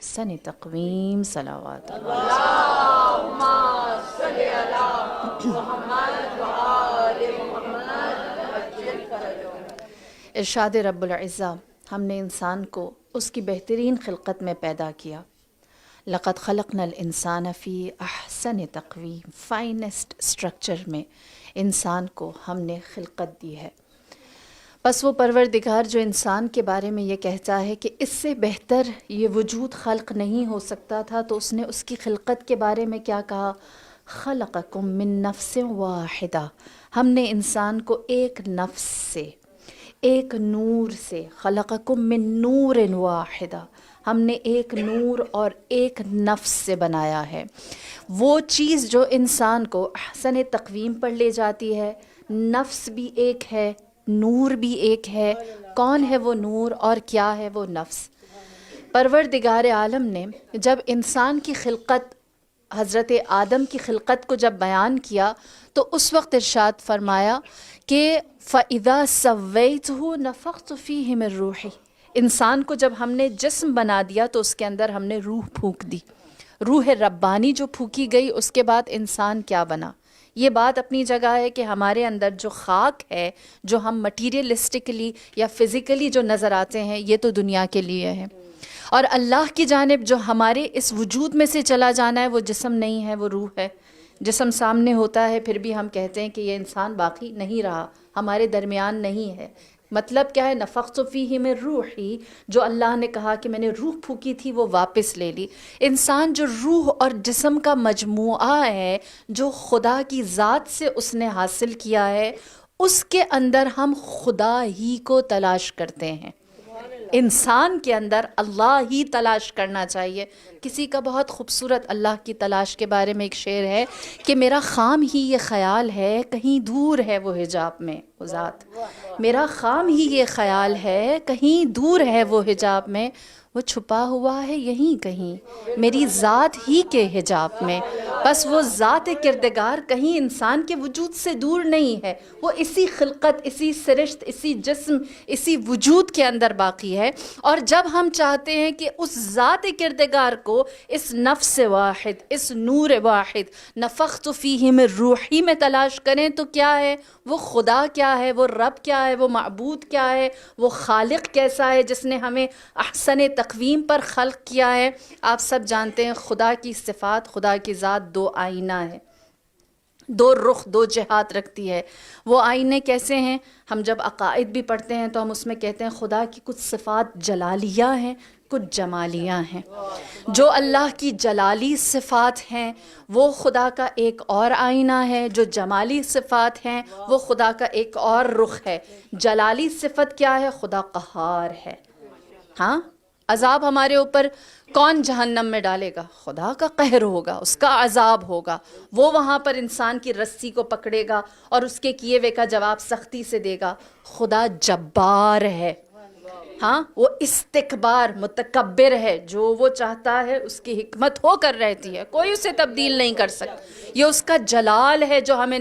احسن تقویم صلوات اللہم صلی علی محمد و آل محمد عجل فرجهم۔ ارشاد رب العزہ، ہم نے انسان کو اس کی بہترین خلقت میں پیدا کیا۔ لقد خلقنا الانسان فی احسن تقویم، فائنسٹ اسٹرکچر میں انسان کو ہم نے خلقت دی ہے۔ بس وہ پروردگار جو انسان کے بارے میں یہ کہتا ہے کہ اس سے بہتر یہ وجود خلق نہیں ہو سکتا تھا، تو اس نے اس کی خلقت کے بارے میں کیا کہا؟ خلقکم من نفس واحدہ، ہم نے انسان کو ایک نفس سے، ایک نور سے، خلقکم من نور واحدہ، ہم نے ایک نور اور ایک نفس سے بنایا ہے۔ وہ چیز جو انسان کو احسن تقویم پر لے جاتی ہے، نفس بھی ایک ہے، نور بھی ایک ہے۔ کون ہے وہ نور اور کیا ہے وہ نفس؟ پروردگار عالم نے جب انسان کی خلقت، حضرت آدم کی خلقت کو جب بیان کیا تو اس وقت ارشاد فرمایا کہ فَإِذَا سَوَّيْتُهُ نَفَخْتُ فِيهِ مِن رُوحِي، انسان کو جب ہم نے جسم بنا دیا تو اس کے اندر ہم نے روح پھونک دی۔ روح ربانی جو پھونکی گئی، اس کے بعد انسان کیا بنا؟ یہ بات اپنی جگہ ہے کہ ہمارے اندر جو خاک ہے، جو ہم مٹیریلسٹکلی یا فزیکلی جو نظر آتے ہیں، یہ تو دنیا کے لیے ہے، اور اللہ کی جانب جو ہمارے اس وجود میں سے چلا جانا ہے وہ جسم نہیں ہے، وہ روح ہے۔ جسم سامنے ہوتا ہے پھر بھی ہم کہتے ہیں کہ یہ انسان باقی نہیں رہا، ہمارے درمیان نہیں ہے۔ مطلب کیا ہے؟ نفخت فیہ من روحی، جو اللہ نے کہا کہ میں نے روح پھونکی تھی وہ واپس لے لی۔ انسان جو روح اور جسم کا مجموعہ ہے، جو خدا کی ذات سے اس نے حاصل کیا ہے، اس کے اندر ہم خدا ہی کو تلاش کرتے ہیں۔ انسان کے اندر اللہ ہی تلاش کرنا چاہیے۔ کسی کا بہت خوبصورت اللہ کی تلاش کے بارے میں ایک شعر ہے کہ میرا خام ہی یہ خیال ہے کہیں دور ہے وہ حجاب میں وہ ذات، میرا خام ہی یہ خیال ہے کہیں دور ہے وہ حجاب میں، وہ چھپا ہوا ہے یہیں کہیں میری ذات ہی کے حجاب میں۔ بس وہ ذات کردگار کہیں انسان کے وجود سے دور نہیں ہے، وہ اسی خلقت، اسی سرشت، اسی جسم، اسی وجود کے اندر باقی ہے۔ اور جب ہم چاہتے ہیں کہ اس ذات کردگار کو اس نفس واحد، اس نور واحد، نفخت فیہ من روحی میں تلاش کریں تو کیا ہے وہ؟ خدا کیا ہے؟ وہ رب کیا ہے؟ وہ معبود کیا ہے؟ وہ خالق کیسا ہے جس نے ہمیں احسن تقویم پر خلق کیا ہے؟ آپ سب جانتے ہیں خدا کی صفات، خدا کی ذات دو آئینہ ہے، دو رخ، دو جہات رکھتی ہے۔ وہ آئینے کیسے ہیں؟ ہم جب عقائد بھی پڑھتے ہیں تو ہم اس میں کہتے ہیں خدا کی کچھ صفات جلالیہ ہیں، کچھ جمالیہ ہیں۔ جو اللہ کی جلالی صفات ہیں وہ خدا کا ایک اور آئینہ ہے، جو جمالی صفات ہیں وہ خدا کا ایک اور رخ ہے۔ جلالی صفت کیا ہے؟ خدا قہار ہے۔ ہاں، عذاب ہمارے اوپر کون جہنم میں ڈالے گا؟ خدا کا قہر ہوگا، اس کا عذاب ہوگا، وہ وہاں پر انسان کی رسی کو پکڑے گا اور اس کے کیے ہوئے کا جواب سختی سے دے گا۔ خدا جبار ہے، ہاں، وہ استکبار، متکبر ہے، جو وہ چاہتا ہے اس کی حکمت ہو کر رہتی ہے، کوئی اسے تبدیل نہیں کر سکتا۔ یہ اس کا جلال ہے جو ہمیں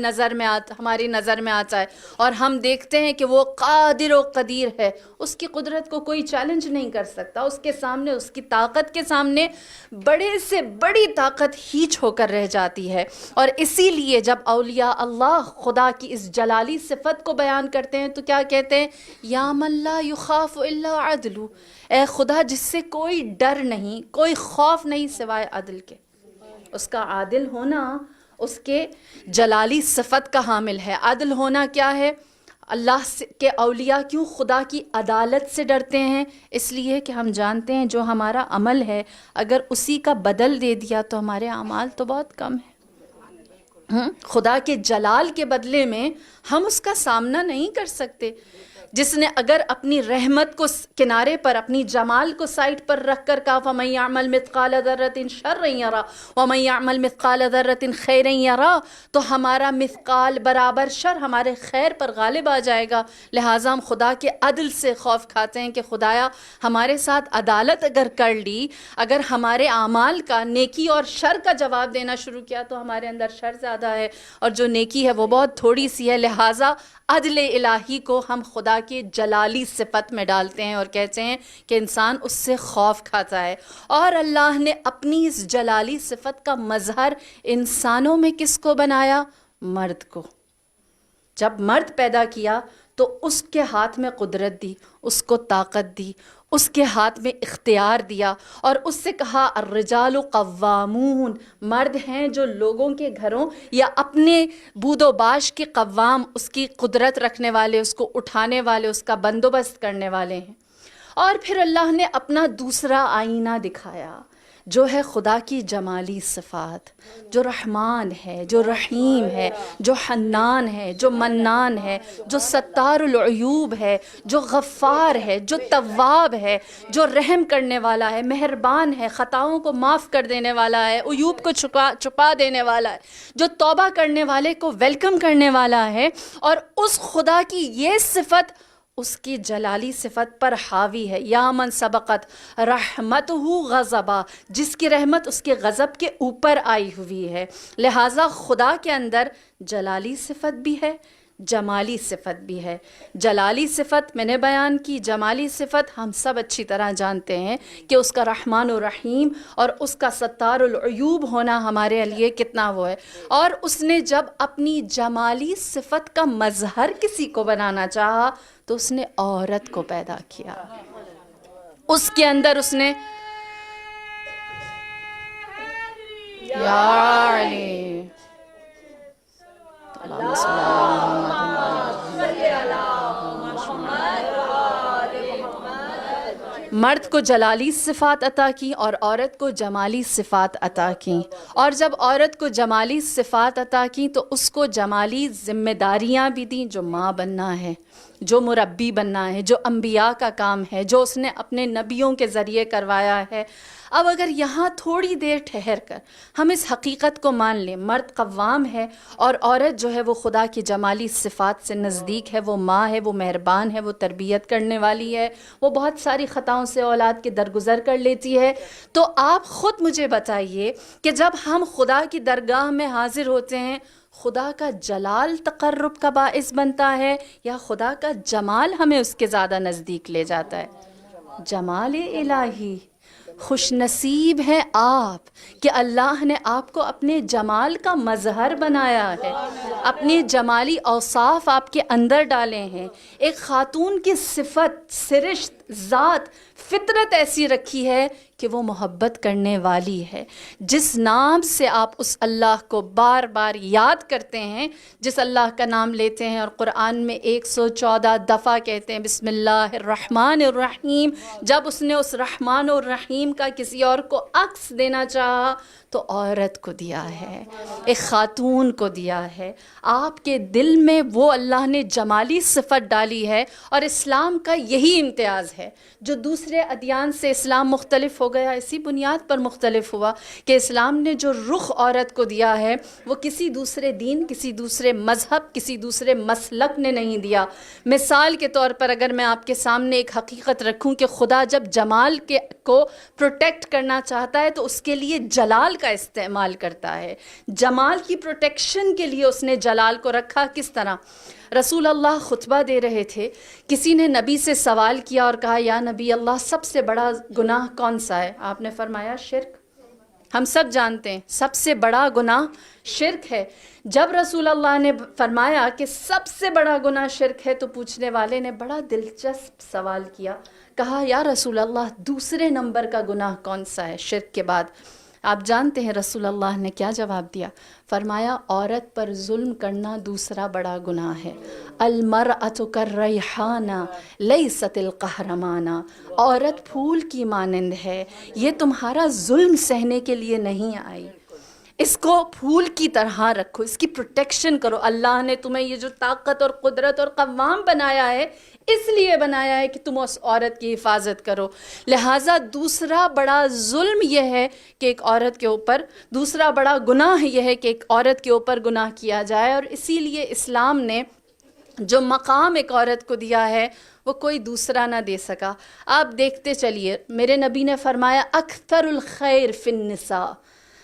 ہماری نظر میں آتا ہے، اور ہم دیکھتے ہیں کہ وہ قادر و قدیر ہے، اس کی قدرت کو کوئی چیلنج نہیں کر سکتا۔ اس کے سامنے، اس کی طاقت کے سامنے بڑے سے بڑی طاقت ہیچ ہو کر رہ جاتی ہے۔ اور اسی لیے جب اولیاء اللہ خدا کی اس جلالی صفت کو بیان کرتے ہیں تو کیا کہتے ہیں؟ یا من لا یخاف الا عدل، اے خدا جس سے کوئی ڈر نہیں، کوئی خوف نہیں سوائے عدل کے۔ اس کا عادل ہونا اس کے جلالی صفت کا حامل ہے۔ عدل ہونا کیا ہے؟ اللہ کے اولیاء کیوں خدا کی عدالت سے ڈرتے ہیں؟ اس لیے کہ ہم جانتے ہیں جو ہمارا عمل ہے اگر اسی کا بدل دے دیا تو ہمارے اعمال تو بہت کم ہیں۔ خدا کے جلال کے بدلے میں ہم اس کا سامنا نہیں کر سکتے۔ جس نے اگر اپنی رحمت کو کنارے پر، اپنی جمال کو سائٹ پر رکھ کر کہا فَمَن يَعْمَلْ مِثْقَالَ ذَرَّةٍ شَرًّا يَرَهُ وَمَن يَعْمَلْ مِثْقَالَ ذَرَّةٍ خَيْرًا يَرَهُ، تو ہمارا مثقال برابر شر ہمارے خیر پر غالب آ جائے گا۔ لہٰذا ہم خدا کے عدل سے خوف کھاتے ہیں کہ خدایا ہمارے ساتھ عدالت اگر کر لی، اگر ہمارے اعمال کا، نیکی اور شر کا جواب دینا شروع کیا تو ہمارے اندر شر زیادہ ہے اور جو نیکی ہے وہ بہت تھوڑی سی ہے۔ لہٰذا عدل الہی کو ہم خدا اللہ کی جلالی صفت میں ڈالتے ہیں اور کہتے ہیں کہ انسان اس سے خوف کھاتا ہے. اور اللہ نے اپنی اس جلالی صفت کا مظہر انسانوں میں کس کو بنایا؟ مرد کو. جب مرد پیدا کیا تو اس کے ہاتھ میں قدرت دی، اس کو طاقت دی، اس کے ہاتھ میں اختیار دیا اور اس سے کہا الرجال قوامون، مرد ہیں جو لوگوں کے گھروں یا اپنے بود و باش کے قوام، اس کی قدرت رکھنے والے، اس کو اٹھانے والے، اس کا بندوبست کرنے والے ہیں. اور پھر اللہ نے اپنا دوسرا آئینہ دکھایا جو ہے خدا کی جمالی صفات، جو رحمان ہے، جو رحیم ہے، جو حنان ہے، جو منان ہے، جو ستار العیوب ہے، جو غفار ہے، جو تواب ہے، جو رحم کرنے والا ہے، مہربان ہے، خطاؤں کو معاف کر دینے والا ہے، عیوب کو چھپا دینے والا ہے، جو توبہ کرنے والے کو ویلکم کرنے والا ہے. اور اس خدا کی یہ صفت اس کی جلالی صفت پر حاوی ہے. یا من سبقت رحمتہ غضبا، جس کی رحمت اس کے غضب کے اوپر آئی ہوئی ہے. لہٰذا خدا کے اندر جلالی صفت بھی ہے، جمالی صفت بھی ہے. جلالی صفت میں نے بیان کی، جمالی صفت ہم سب اچھی طرح جانتے ہیں کہ اس کا رحمان و رحیم اور اس کا ستار العیوب ہونا ہمارے لیے کتنا وہ ہے. اور اس نے جب اپنی جمالی صفت کا مظہر کسی کو بنانا چاہا تو اس نے عورت کو پیدا کیا. اس کے اندر اس نے یا علی مرد کو جلالی صفات عطا کی اور عورت کو جمالی صفات عطا کی. اور جب عورت کو جمالی صفات عطا کی تو اس کو جمالی ذمہ داریاں بھی دیں، جو ماں بننا ہے، جو مربی بننا ہے، جو انبیاء کا کام ہے، جو اس نے اپنے نبیوں کے ذریعے کروایا ہے. اب اگر یہاں تھوڑی دیر ٹھہر کر ہم اس حقیقت کو مان لیں، مرد قوام ہے اور عورت جو ہے وہ خدا کی جمالی صفات سے نزدیک ہے، وہ ماں ہے، وہ مہربان ہے، وہ تربیت کرنے والی ہے، وہ بہت ساری خطاؤں سے اولاد کے درگزر کر لیتی ہے. تو آپ خود مجھے بتائیے کہ جب ہم خدا کی درگاہ میں حاضر ہوتے ہیں، خدا کا جلال تقرب کا باعث بنتا ہے یا خدا کا جمال ہمیں اس کے زیادہ نزدیک لے جاتا ہے؟ جمال الہی. خوش نصیب ہیں آپ کہ اللہ نے آپ کو اپنے جمال کا مظہر بنایا ہے، اپنے جمالی اوصاف آپ کے اندر ڈالے ہیں. ایک خاتون کی صفت، سرشت، ذات، فطرت ایسی رکھی ہے کہ وہ محبت کرنے والی ہے. جس نام سے آپ اس اللہ کو بار بار یاد کرتے ہیں، جس اللہ کا نام لیتے ہیں اور قرآن میں 114 دفعہ کہتے ہیں بسم اللہ الرحمن الرحیم، جب اس نے اس رحمان الرحیم کا کسی اور کو عکس دینا چاہا تو عورت کو دیا ہے، ایک خاتون کو دیا ہے. آپ کے دل میں وہ اللہ نے جمالی صفت ڈالی ہے. اور اسلام کا یہی امتیاز ہے. جو دوسرے ادیان سے اسلام مختلف ہو گیا، اسی بنیاد پر مختلف ہوا کہ اسلام نے جو رخ عورت کو دیا ہے وہ کسی دوسرے دین، کسی دوسرے مذہب، کسی دوسرے مسلک نے نہیں دیا. مثال کے طور پر اگر میں آپ کے سامنے ایک حقیقت رکھوں کہ خدا جب جمال کو پروٹیکٹ کرنا چاہتا ہے تو اس کے لیے جلال کا استعمال کرتا ہے. جمال کی پروٹیکشن کے لیے اس نے جلال کو رکھا. کس طرح؟ رسول اللہ خطبہ دے رہے تھے، کسی نے نبی سے سوال کیا اور کہا یا نبی اللہ سب سے بڑا گناہ کون سا ہے؟ آپ نے فرمایا شرک. ہم سب جانتے ہیں سب سے بڑا گناہ شرک ہے. جب رسول اللہ نے فرمایا کہ سب سے بڑا گناہ شرک ہے تو پوچھنے والے نے بڑا دلچسپ سوال کیا، کہا یا رسول اللہ دوسرے نمبر کا گناہ کون سا ہے شرک کے بعد؟ آپ جانتے ہیں رسول اللہ نے کیا جواب دیا؟ فرمایا عورت پر ظلم کرنا دوسرا بڑا گناہ ہے. المرأۃ کالریحانہ لیست القہرمانہ، عورت پھول کی مانند ہے، یہ تمہارا ظلم سہنے کے لیے نہیں آئی. اس کو پھول کی طرح رکھو، اس کی پروٹیکشن کرو. اللہ نے تمہیں یہ جو طاقت اور قدرت اور قوام بنایا ہے اس لیے بنایا ہے کہ تم اس عورت کی حفاظت کرو. لہٰذا دوسرا بڑا ظلم یہ ہے کہ ایک عورت کے اوپر، دوسرا بڑا گناہ یہ ہے کہ ایک عورت کے اوپر گناہ کیا جائے. اور اسی لیے اسلام نے جو مقام ایک عورت کو دیا ہے وہ کوئی دوسرا نہ دے سکا. آپ دیکھتے چلیے، میرے نبی نے فرمایا اکثر الخیر فی النساء،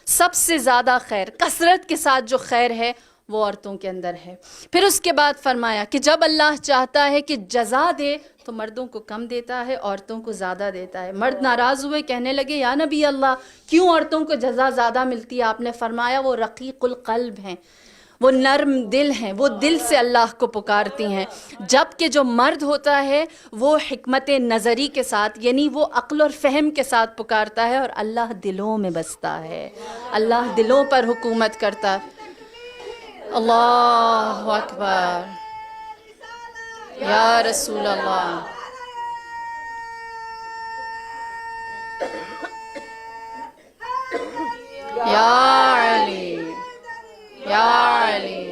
سب سے زیادہ خیر، کثرت کے ساتھ جو خیر ہے وہ عورتوں کے اندر ہے۔ پھر اس کے بعد فرمایا کہ جب اللہ چاہتا ہے کہ جزا دے تو مردوں کو کم دیتا ہے، عورتوں کو زیادہ دیتا ہے۔ مرد ناراض ہوئے، کہنے لگے یا نبی اللہ کیوں عورتوں کو جزا زیادہ ملتی ہے؟ آپ نے فرمایا وہ رقیق القلب ہیں، وہ نرم دل ہیں، وہ دل سے اللہ کو پکارتی ہیں، جبکہ جو مرد ہوتا ہے وہ حکمت نظری کے ساتھ، یعنی وہ عقل اور فہم کے ساتھ پکارتا ہے، اور اللہ دلوں میں بستا ہے، اللہ دلوں پر حکومت کرتا ہے۔ اللہ اکبر یا رسول اللہ۔ یا علی یا علی۔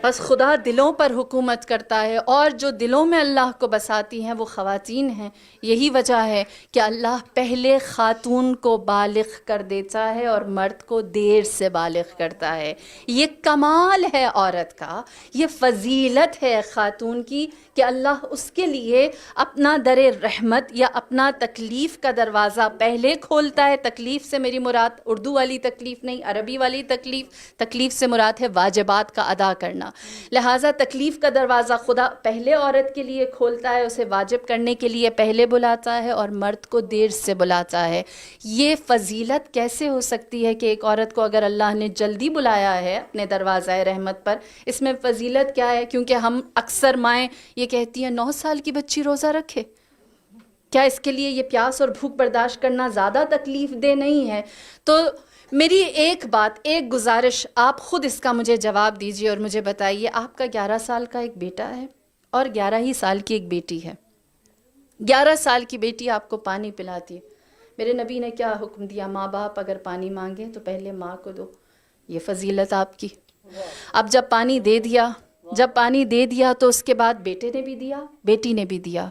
بس خدا دلوں پر حکومت کرتا ہے، اور جو دلوں میں اللہ کو بساتی ہیں وہ خواتین ہیں۔ یہی وجہ ہے کہ اللہ پہلے خاتون کو بالغ کر دیتا ہے اور مرد کو دیر سے بالغ کرتا ہے۔ یہ کمال ہے عورت کا، یہ فضیلت ہے خاتون کی کہ اللہ اس کے لیے اپنا در رحمت یا اپنا تکلیف کا دروازہ پہلے کھولتا ہے۔ تکلیف سے میری مراد اردو والی تکلیف نہیں، عربی والی تکلیف۔ تکلیف سے مراد ہے واجبات کا ادا کرنا، لہٰذا تکلیف کا دروازہ خدا پہلے عورت کے لیے کھولتا ہے، اسے واجب کرنے کے لیے پہلے بلاتا ہے، اور مرد کو دیر سے بلاتا ہے۔ یہ فضیلت کیسے ہو سکتی ہے کہ ایک عورت کو اگر اللہ نے جلدی بلایا ہے اپنے دروازہ رحمت پر، اس میں فضیلت کیا ہے؟ کیونکہ ہم اکثر مائیں یہ کہتی ہیں 9 سال کی بچی روزہ رکھے، کیا اس کے لیے یہ پیاس اور بھوک برداشت کرنا زیادہ تکلیف دہ نہیں ہے؟ تو میری ایک بات، ایک گزارش، آپ خود اس کا مجھے جواب دیجیے اور مجھے بتائیے، آپ کا 11 سال کا ایک بیٹا ہے اور 11 ہی سال کی ایک بیٹی ہے۔ 11 سال کی بیٹی آپ کو پانی پلاتی ہے، میرے نبی نے کیا حکم دیا؟ ماں باپ اگر پانی مانگیں تو پہلے ماں کو دو۔ یہ فضیلت آپ کی۔ اب جب پانی دے دیا تو اس کے بعد بیٹے نے بھی دیا، بیٹی نے بھی دیا۔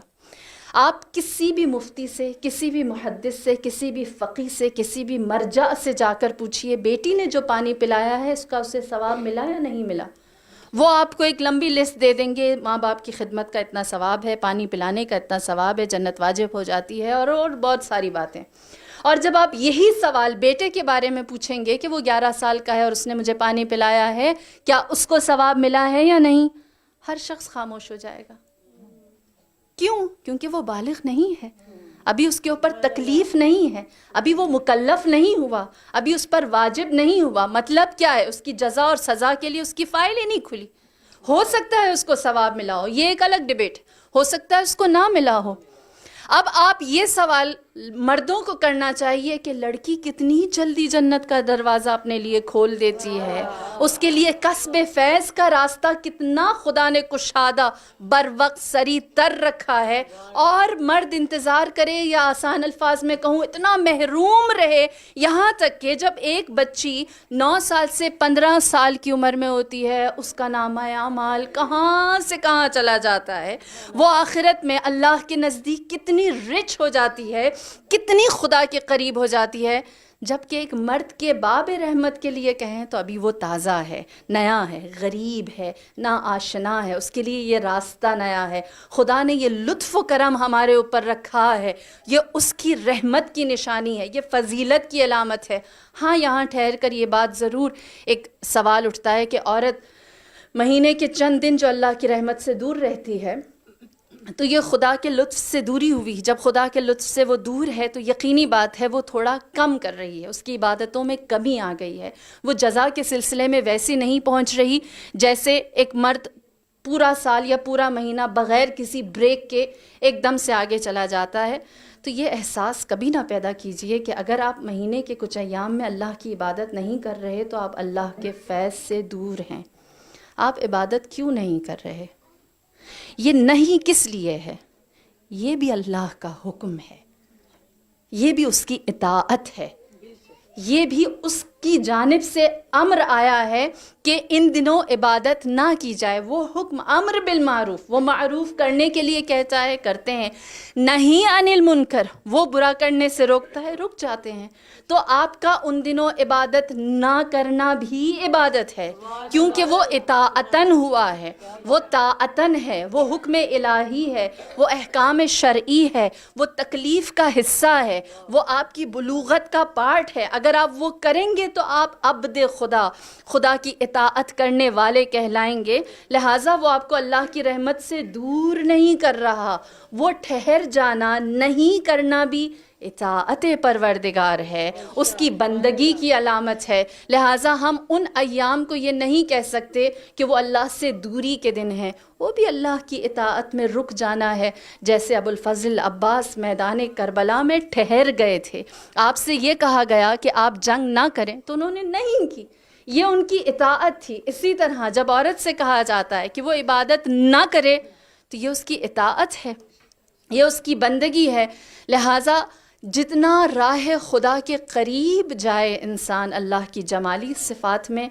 آپ کسی بھی مفتی سے، کسی بھی محدث سے، کسی بھی فقیہ سے، کسی بھی مرجع سے جا کر پوچھئے بیٹی نے جو پانی پلایا ہے اس کا اسے ثواب ملا یا نہیں ملا؟ وہ آپ کو ایک لمبی لسٹ دے دیں گے، ماں باپ کی خدمت کا اتنا ثواب ہے، پانی پلانے کا اتنا ثواب ہے، جنت واجب ہو جاتی ہے، اور بہت ساری باتیں۔ اور جب آپ یہی سوال بیٹے کے بارے میں پوچھیں گے کہ وہ 11 سال کا ہے اور اس نے مجھے پانی پلایا ہے، کیا اس کو ثواب ملا ہے یا نہیں؟ ہر شخص خاموش ہو جائے گا۔ کیوں؟ کیونکہ وہ بالغ نہیں ہے، ابھی اس کے اوپر تکلیف نہیں ہے، ابھی وہ مکلف نہیں ہوا، ابھی اس پر واجب نہیں ہوا۔ مطلب کیا ہے؟ اس کی جزا اور سزا کے لیے اس کی فائل ہی نہیں کھلی۔ ہو سکتا ہے اس کو ثواب ملا ہو، یہ ایک الگ ڈیبیٹ، ہو سکتا ہے اس کو نہ ملا ہو۔ اب آپ یہ سوال مردوں کو کرنا چاہیے کہ لڑکی کتنی جلدی جنت کا دروازہ اپنے لیے کھول دیتی ہے، اس کے لیے کسب فیض کا راستہ کتنا خدا نے کشادہ بر وقت سری تر رکھا ہے، اور مرد انتظار کرے، یا آسان الفاظ میں کہوں اتنا محروم رہے، یہاں تک کہ جب ایک بچی 9 سال سے 15 سال کی عمر میں ہوتی ہے اس کا نامہ اعمال کہاں سے کہاں چلا جاتا ہے، وہ آخرت میں اللہ کے نزدیک کتنی رچ ہو جاتی ہے، کتنی خدا کے قریب ہو جاتی ہے۔ جبکہ ایک مرد کے باب رحمت کے لیے کہیں تو ابھی وہ تازہ ہے، نیا ہے، غریب ہے، نا آشنا ہے، اس کے لیے یہ راستہ نیا ہے۔ خدا نے یہ لطف و کرم ہمارے اوپر رکھا ہے، یہ اس کی رحمت کی نشانی ہے، یہ فضیلت کی علامت ہے۔ ہاں یہاں ٹھہر کر یہ بات ضرور ایک سوال اٹھتا ہے کہ عورت مہینے کے چند دن جو اللہ کی رحمت سے دور رہتی ہے تو یہ خدا کے لطف سے دوری ہوئی، جب خدا کے لطف سے وہ دور ہے تو یقینی بات ہے وہ تھوڑا کم کر رہی ہے، اس کی عبادتوں میں کمی آ گئی ہے، وہ جزا کے سلسلے میں ویسی نہیں پہنچ رہی جیسے ایک مرد پورا سال یا پورا مہینہ بغیر کسی بریک کے ایک دم سے آگے چلا جاتا ہے۔ تو یہ احساس کبھی نہ پیدا کیجئے کہ اگر آپ مہینے کے کچھ ایام میں اللہ کی عبادت نہیں کر رہے تو آپ اللہ کے فیض سے دور ہیں۔ آپ عبادت کیوں نہیں کر رہے؟ یہ نہیں کس لیے ہے؟ یہ بھی اللہ کا حکم ہے، یہ بھی اس کی اطاعت ہے، یہ بھی اس کی جانب سے امر آیا ہے کہ ان دنوں عبادت نہ کی جائے. وہ حکم امر بالمعروف، وہ معروف کرنے کے لیے کہتا ہے، کرتے ہیں. نہیں عن المنکر، وہ برا کرنے سے روکتا ہے، رک جاتے ہیں. تو آپ کا ان دنوں عبادت نہ کرنا بھی عبادت ہے، کیونکہ وہ اطاعتاً ہوا ہے، وہ طاعتاً ہے، وہ حکم الہی ہے، وہ احکام شرعی ہے، وہ تکلیف کا حصہ ہے، وہ آپ کی بلوغت کا پارٹ ہے. اگر آپ وہ کریں گے تو آپ عبد خدا، خدا کی اطاعت کرنے والے کہلائیں گے. لہٰذا وہ آپ کو اللہ کی رحمت سے دور نہیں کر رہا. وہ ٹھہر جانا نہیں کرنا بھی اطاعت پروردگار ہے، اس کی بندگی کی علامت ہے. لہٰذا ہم ان ایام کو یہ نہیں کہہ سکتے کہ وہ اللہ سے دوری کے دن ہیں، وہ بھی اللہ کی اطاعت میں رک جانا ہے. جیسے ابو الفضل عباس میدان کربلا میں ٹھہر گئے تھے، آپ سے یہ کہا گیا کہ آپ جنگ نہ کریں تو انہوں نے نہیں کی، یہ ان کی اطاعت تھی. اسی طرح جب عورت سے کہا جاتا ہے کہ وہ عبادت نہ کرے تو یہ اس کی اطاعت ہے، یہ اس کی بندگی ہے. لہٰذا جتنا راہ خدا کے قریب جائے انسان اللہ کی جمالی صفات میں،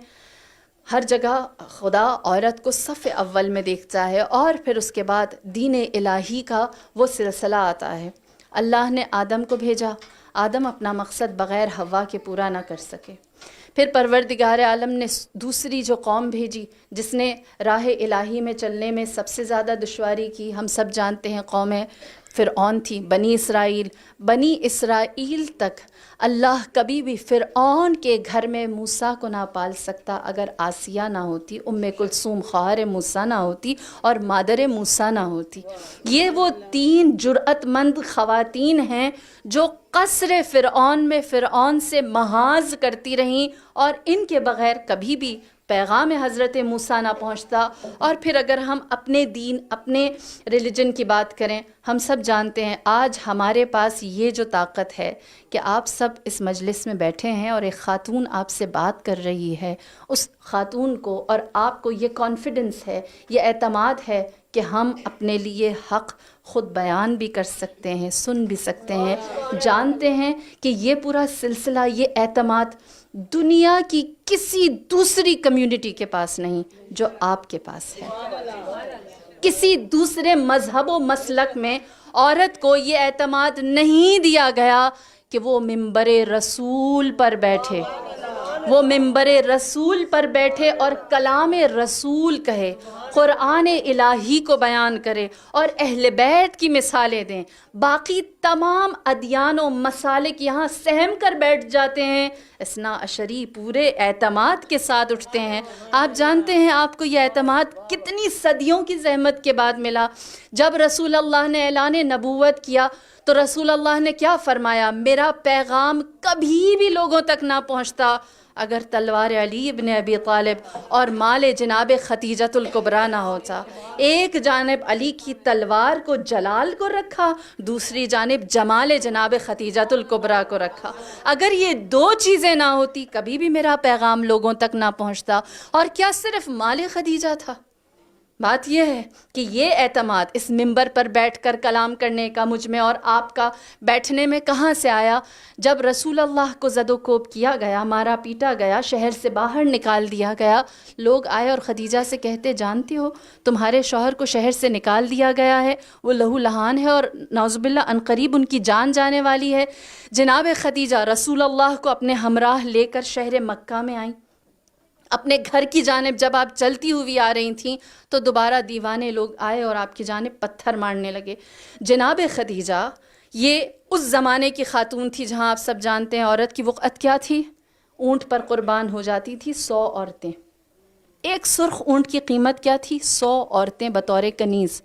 ہر جگہ خدا عورت کو صف اول میں دیکھتا ہے. اور پھر اس کے بعد دین الہی کا وہ سلسلہ آتا ہے. اللہ نے آدم کو بھیجا، آدم اپنا مقصد بغیر حوا کے پورا نہ کر سکے. پھر پروردگار عالم نے دوسری جو قوم بھیجی جس نے راہ الہی میں چلنے میں سب سے زیادہ دشواری کی، ہم سب جانتے ہیں قوم فرعون تھی، بنی اسرائیل. بنی اسرائیل تک اللہ کبھی بھی فرعون کے گھر میں موسیٰ کو نہ پال سکتا اگر آسیہ نہ ہوتی، کلثوم خواہر موسیٰ نہ ہوتی اور مادر موسیٰ نہ ہوتی. یہ وہ 3 جرأت مند خواتین ہیں جو قصر فرعون میں فرعون سے محاذ کرتی رہیں، اور ان کے بغیر کبھی بھی پیغام حضرت موسیٰ نہ پہنچتا. اور پھر اگر ہم اپنے دین، اپنے ریلیجن کی بات کریں، ہم سب جانتے ہیں آج ہمارے پاس یہ جو طاقت ہے کہ آپ سب اس مجلس میں بیٹھے ہیں اور ایک خاتون آپ سے بات کر رہی ہے. اس خاتون کو اور آپ کو یہ کانفیڈنس ہے، یہ اعتماد ہے کہ ہم اپنے لیے حق خود بیان بھی کر سکتے ہیں، سن بھی سکتے ہیں. جانتے ہیں کہ یہ پورا سلسلہ، یہ اعتماد دنیا کی کسی دوسری کمیونٹی کے پاس نہیں جو آپ کے پاس ہے. کسی دوسرے مذہب و مسلک میں عورت کو یہ اعتماد نہیں دیا گیا کہ وہ منبر رسول پر بیٹھے، وہ منبر رسول پر بیٹھے اور کلام رسول کہے، قرآن الہی کو بیان کرے اور اہل بیت کی مثالیں دیں. باقی تمام ادیان و مسالک یہاں سہم کر بیٹھ جاتے ہیں، اثنا عشری پورے اعتماد کے ساتھ اٹھتے ہیں. آپ جانتے ہیں آپ کو یہ اعتماد کتنی صدیوں کی زحمت کے بعد ملا. جب رسول اللہ نے اعلان نبوت کیا تو رسول اللہ نے کیا فرمایا؟ میرا پیغام کبھی بھی لوگوں تک نہ پہنچتا اگر تلوار علی ابن ابی طالب اور مال جناب خدیجۃ الکبریٰ نہ ہوتا. ایک جانب علی کی تلوار کو جلال کو رکھا، دوسری جانب جمال جناب خدیجۃ الکبریٰ کو رکھا. اگر یہ 2 چیزیں نہ ہوتی کبھی بھی میرا پیغام لوگوں تک نہ پہنچتا. اور کیا صرف مال خدیجہ تھا؟ بات یہ ہے کہ یہ اعتماد اس منبر پر بیٹھ کر کلام کرنے کا مجھ میں اور آپ کا بیٹھنے میں کہاں سے آیا؟ جب رسول اللہ کو زد و کوب کیا گیا، مارا پیٹا گیا، شہر سے باہر نکال دیا گیا، لوگ آئے اور خدیجہ سے کہتے جانتی ہو تمہارے شوہر کو شہر سے نکال دیا گیا ہے، وہ لہو لہان ہے اور نعوذ باللہ عنقریب ان کی جان جانے والی ہے. جناب خدیجہ رسول اللہ کو اپنے ہمراہ لے کر شہر مکہ میں آئیں. اپنے گھر کی جانب جب آپ چلتی ہوئی آ رہی تھیں تو دوبارہ دیوانے لوگ آئے اور آپ کی جانب پتھر مارنے لگے. جناب خدیجہ یہ اس زمانے کی خاتون تھی جہاں آپ سب جانتے ہیں عورت کی وقعت کیا تھی؟ اونٹ پر قربان ہو جاتی تھی 100 عورتیں. ایک سرخ اونٹ کی قیمت کیا تھی؟ 100 عورتیں بطور کنیز.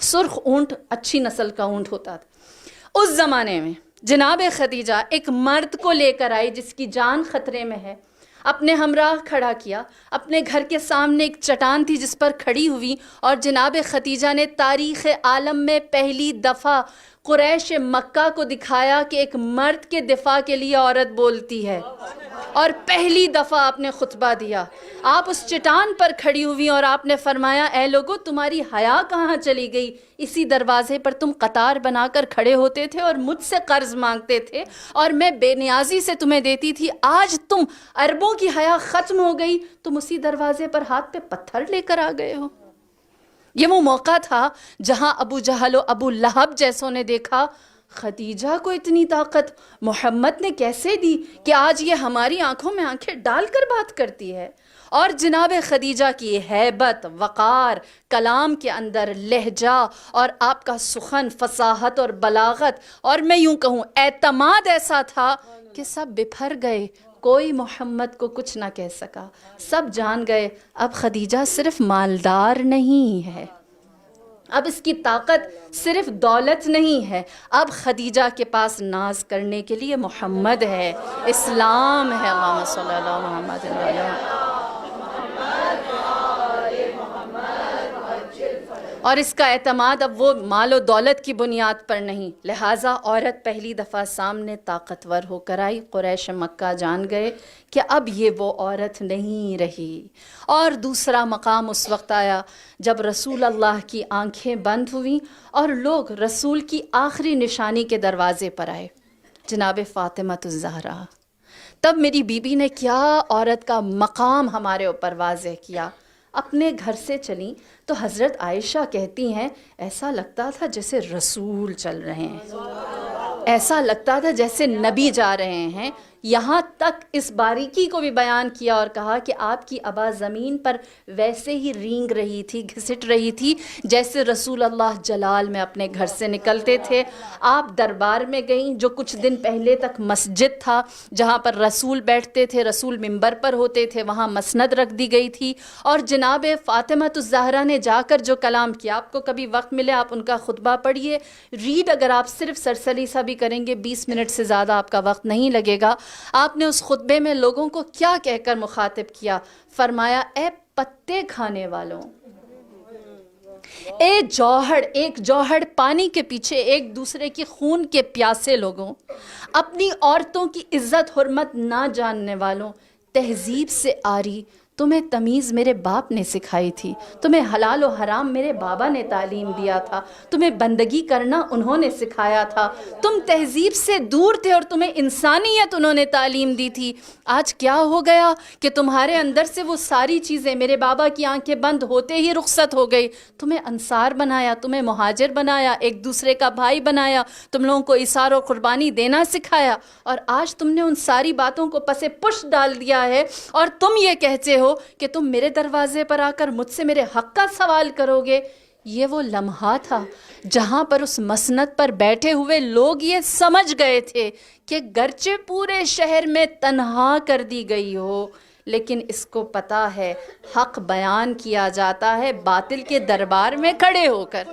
سرخ اونٹ اچھی نسل کا اونٹ ہوتا تھا اس زمانے میں. جناب خدیجہ ایک مرد کو لے کر آئی جس کی جان خطرے میں ہے، اپنے ہمراہ کھڑا کیا. اپنے گھر کے سامنے ایک چٹان تھی جس پر کھڑی ہوئی اور جناب خدیجہ نے تاریخ عالم میں پہلی دفعہ قریش مکہ کو دکھایا کہ ایک مرد کے دفاع کے لیے عورت بولتی ہے، اور پہلی دفعہ آپ نے خطبہ دیا، آپ اس چٹان پر کھڑی ہوئی اور آپ نے فرمایا اے لوگو تمہاری حیا کہاں چلی گئی؟ اسی دروازے پر تم قطار بنا کر کھڑے ہوتے تھے اور مجھ سے قرض مانگتے تھے اور میں بے نیازی سے تمہیں دیتی تھی، آج تم عربوں کی حیا ختم ہو گئی، تم اسی دروازے پر ہاتھ پہ پتھر لے کر آ گئے ہو۔ یہ وہ موقع تھا جہاں ابو جہل و ابو لہب جیسوں نے دیکھا خدیجہ کو اتنی طاقت محمد نے کیسے دی کہ آج یہ ہماری آنکھوں میں آنکھیں ڈال کر بات کرتی ہے۔ اور جناب خدیجہ کی ہیبت، وقار، کلام کے اندر لہجہ اور آپ کا سخن، فصاحت اور بلاغت، اور میں یوں کہوں اعتماد ایسا تھا کہ سب بپھر گئے، کوئی محمد کو کچھ نہ کہہ سکا، سب جان گئے اب خدیجہ صرف مالدار نہیں ہے، اب اس کی طاقت صرف دولت نہیں ہے، اب خدیجہ کے پاس ناز کرنے کے لیے محمد ہے، اسلام ہے۔ اللہم صلی اللہ محمد علیہ، اور اس کا اعتماد اب وہ مال و دولت کی بنیاد پر نہیں، لہٰذا عورت پہلی دفعہ سامنے طاقتور ہو کر آئی، قریش مکہ جان گئے کہ اب یہ وہ عورت نہیں رہی۔ اور دوسرا مقام اس وقت آیا جب رسول اللہ کی آنکھیں بند ہوئیں اور لوگ رسول کی آخری نشانی کے دروازے پر آئے، جناب فاطمہ الزہرا۔ تب میری بیوی نے کیا عورت کا مقام ہمارے اوپر واضح کیا۔ اپنے گھر سے چلیں تو حضرت عائشہ کہتی ہیں ایسا لگتا تھا جیسے رسول چل رہے ہیں، ایسا لگتا تھا جیسے نبی جا رہے ہیں، یہاں تک اس باریکی کو بھی بیان کیا اور کہا کہ آپ کی ابا زمین پر ویسے ہی رینگ رہی تھی، گھسٹ رہی تھی جیسے رسول اللہ جلال میں اپنے گھر سے نکلتے تھے۔ آپ دربار میں گئیں جو کچھ دن پہلے تک مسجد تھا جہاں پر رسول بیٹھتے تھے، رسول منبر پر ہوتے تھے، وہاں مسند رکھ دی گئی تھی، اور جناب فاطمہ الزہرا نے جا کر جو کلام کیا، آپ کو کبھی وقت ملے آپ ان کا خطبہ پڑھیے، ریڈ اگر آپ صرف سرسری سا بھی کریں گے 20 منٹ سے زیادہ آپ کا وقت نہیں لگے گا۔ آپ نے اس خطبے میں لوگوں کو کیا کہہ کر مخاطب کیا؟ فرمایا اے پتے کھانے والوں، ایک جوہر پانی کے پیچھے ایک دوسرے کی خون کے پیاسے لوگوں، اپنی عورتوں کی عزت حرمت نہ جاننے والوں، تہذیب سے آری تمہیں تمیز میرے باپ نے سکھائی تھی، تمہیں حلال و حرام میرے بابا نے تعلیم دیا تھا، تمہیں بندگی کرنا انہوں نے سکھایا تھا، تم تہذیب سے دور تھے اور تمہیں انسانیت انہوں نے تعلیم دی تھی۔ آج کیا ہو گیا کہ تمہارے اندر سے وہ ساری چیزیں میرے بابا کی آنکھیں بند ہوتے ہی رخصت ہو گئی، تمہیں انصار بنایا، تمہیں مہاجر بنایا، ایک دوسرے کا بھائی بنایا، تم لوگوں کو ایثار و قربانی دینا سکھایا، اور آج تم نے ان ساری باتوں کو پس پش ڈال دیا ہے اور تم یہ کہتے ہو کہ تم میرے دروازے پر آ کر مجھ سے میرے حق کا سوال کرو گے۔ یہ وہ لمحہ تھا جہاں پر اس مسند پر بیٹھے ہوئے لوگ یہ سمجھ گئے تھے کہ گرچہ پورے شہر میں تنہا کر دی گئی ہو، لیکن اس کو پتا ہے حق بیان کیا جاتا ہے باطل کے دربار میں کھڑے ہو کر۔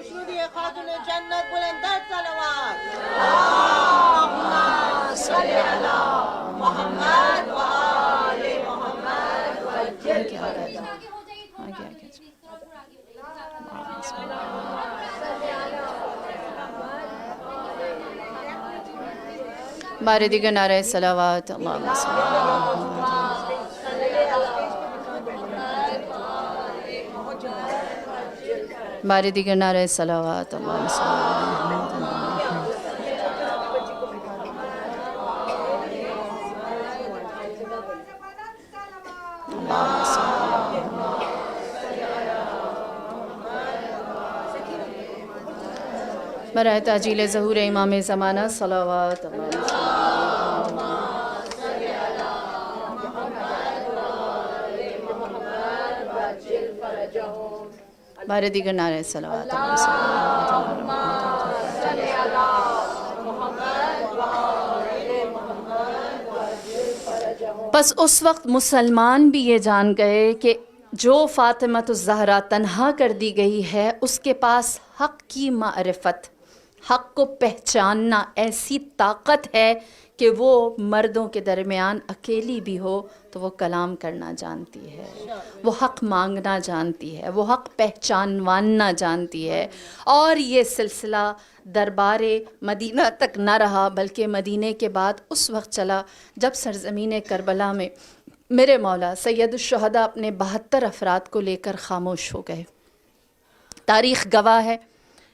بارے دیگر نعرہ صلوات، اللہم صلی اللہ علیہ وسلم، بارے دیگر نعرہ صلوات، اللہم صلی اللہ علیہ وسلم۔ برائے تعجیل ظہور امام زمانہ صلوات اللہ علیہ وسلم۔ بارے دیگر نعرہ صلوات اللہ علیہ وسلم۔ بس اس وقت مسلمان بھی یہ جان گئے کہ جو فاطمہ الزہرا تنہا کر دی گئی ہے اس کے پاس حق کی معرفت، حق کو پہچاننا ایسی طاقت ہے کہ وہ مردوں کے درمیان اکیلی بھی ہو تو وہ کلام کرنا جانتی ہے، وہ حق مانگنا جانتی ہے، وہ حق پہچانوانا جانتی ہے۔ اور یہ سلسلہ دربار مدینہ تک نہ رہا بلکہ مدینے کے بعد اس وقت چلا جب سرزمین کربلا میں میرے مولا سید الشہداء اپنے 72 افراد کو لے کر خاموش ہو گئے۔ تاریخ گواہ ہے،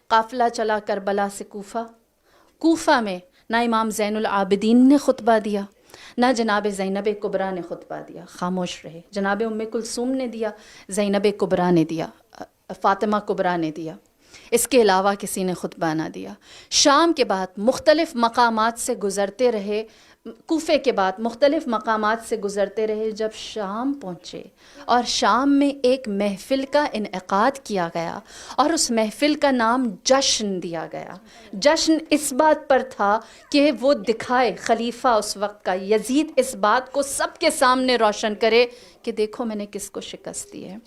قافلہ چلا کربلا سے کوفہ میں نہ امام زین العابدین نے خطبہ دیا، نہ جناب زینب کبریٰ نے خطبہ دیا، خاموش رہے۔ جناب ام کلثوم نے دیا، زینب کبریٰ نے دیا، فاطمہ کبریٰ نے دیا، اس کے علاوہ کسی نے خطبہ نہ دیا۔ شام کے بعد مختلف مقامات سے گزرتے رہے، کوفے کے بعد مختلف مقامات سے گزرتے رہے، جب شام پہنچے اور شام میں ایک محفل کا انعقاد کیا گیا اور اس محفل کا نام جشن دیا گیا۔ جشن اس بات پر تھا کہ وہ دکھائے، خلیفہ اس وقت کا یزید اس بات کو سب کے سامنے روشن کرے کہ دیکھو میں نے کس کو شکست دی ہے۔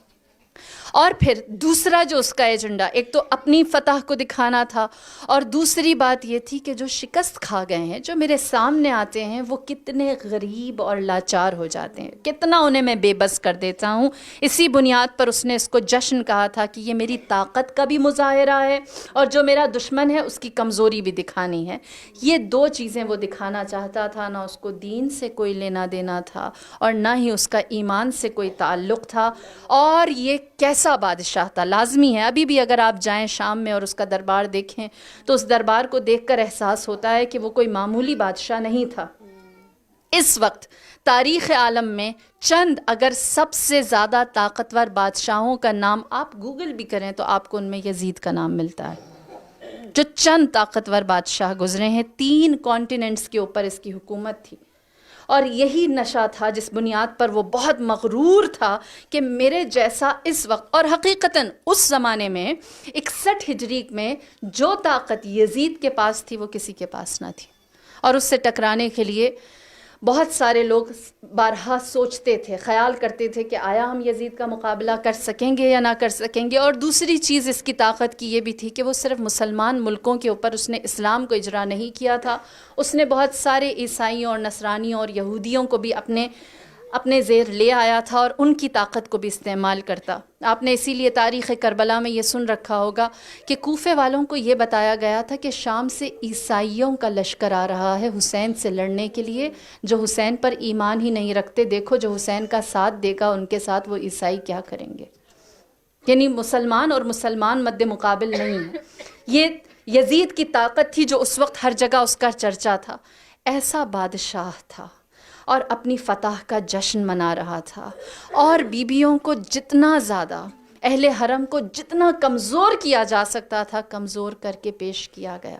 اور پھر دوسرا جو اس کا ایجنڈا، ایک تو اپنی فتح کو دکھانا تھا اور دوسری بات یہ تھی کہ جو شکست کھا گئے ہیں، جو میرے سامنے آتے ہیں، وہ کتنے غریب اور لاچار ہو جاتے ہیں، کتنا انہیں میں بے بس کر دیتا ہوں۔ اسی بنیاد پر اس نے اس کو جشن کہا تھا کہ یہ میری طاقت کا بھی مظاہرہ ہے اور جو میرا دشمن ہے اس کی کمزوری بھی دکھانی ہے۔ یہ دو چیزیں وہ دکھانا چاہتا تھا، نہ اس کو دین سے کوئی لینا دینا تھا اور نہ ہی اس کا ایمان سے کوئی تعلق تھا۔ اور یہ کیسا بادشاہ تھا! لازمی ہے ابھی بھی اگر آپ جائیں شام میں اور اس کا دربار دیکھیں تو اس دربار کو دیکھ کر احساس ہوتا ہے کہ وہ کوئی معمولی بادشاہ نہیں تھا۔ اس وقت تاریخ عالم میں چند اگر سب سے زیادہ طاقتور بادشاہوں کا نام آپ گوگل بھی کریں تو آپ کو ان میں یزید کا نام ملتا ہے۔ جو چند طاقتور بادشاہ گزرے ہیں، 3 کانٹیننٹس کے اوپر اس کی حکومت تھی، اور یہی نشہ تھا جس بنیاد پر وہ بہت مغرور تھا کہ میرے جیسا اس وقت، اور حقیقتاً اس زمانے میں 61 ہجری میں جو طاقت یزید کے پاس تھی وہ کسی کے پاس نہ تھی، اور اس سے ٹکرانے کے لیے بہت سارے لوگ بارہا سوچتے تھے، خیال کرتے تھے کہ آیا ہم یزید کا مقابلہ کر سکیں گے یا نہ کر سکیں گے۔ اور دوسری چیز اس کی طاقت کی یہ بھی تھی کہ وہ صرف مسلمان ملکوں کے اوپر اس نے اسلام کو اجرا نہیں کیا تھا، اس نے بہت سارے عیسائیوں اور نصرانیوں اور یہودیوں کو بھی اپنے زیر لے آیا تھا اور ان کی طاقت کو بھی استعمال کرتا۔ آپ نے اسی لیے تاریخ کربلا میں یہ سن رکھا ہوگا کہ کوفے والوں کو یہ بتایا گیا تھا کہ شام سے عیسائیوں کا لشکر آ رہا ہے حسین سے لڑنے کے لیے، جو حسین پر ایمان ہی نہیں رکھتے، دیکھو جو حسین کا ساتھ دے گا ان کے ساتھ وہ عیسائی کیا کریں گے۔ یعنی مسلمان اور مسلمان مد مقابل نہیں ہے۔ یہ یزید کی طاقت تھی جو اس وقت ہر جگہ اس کا چرچا تھا۔ ایسا بادشاہ تھا اور اپنی فتح کا جشن منا رہا تھا، اور بیویوں کو جتنا زیادہ، اہل حرم کو جتنا کمزور کیا جا سکتا تھا کمزور کر کے پیش کیا گیا۔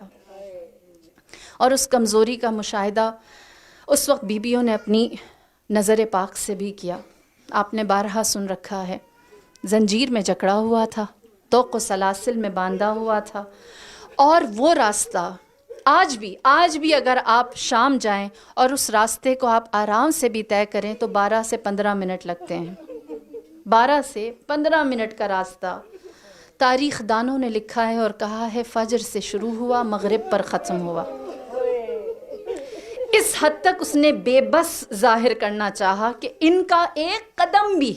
اور اس کمزوری کا مشاہدہ اس وقت بیویوں نے اپنی نظر پاک سے بھی کیا۔ آپ نے بارہا سن رکھا ہے، زنجیر میں جکڑا ہوا تھا، طوق و سلاسل میں باندھا ہوا تھا، اور وہ راستہ آج بھی اگر آپ شام جائیں اور اس راستے کو آپ آرام سے بھی طے کریں تو 12 سے 15 منٹ لگتے ہیں۔ 12 سے 15 منٹ کا راستہ تاریخ دانوں نے لکھا ہے اور کہا ہے فجر سے شروع ہوا، مغرب پر ختم ہوا۔ اس حد تک اس نے بے بس ظاہر کرنا چاہا کہ ان کا ایک قدم بھی،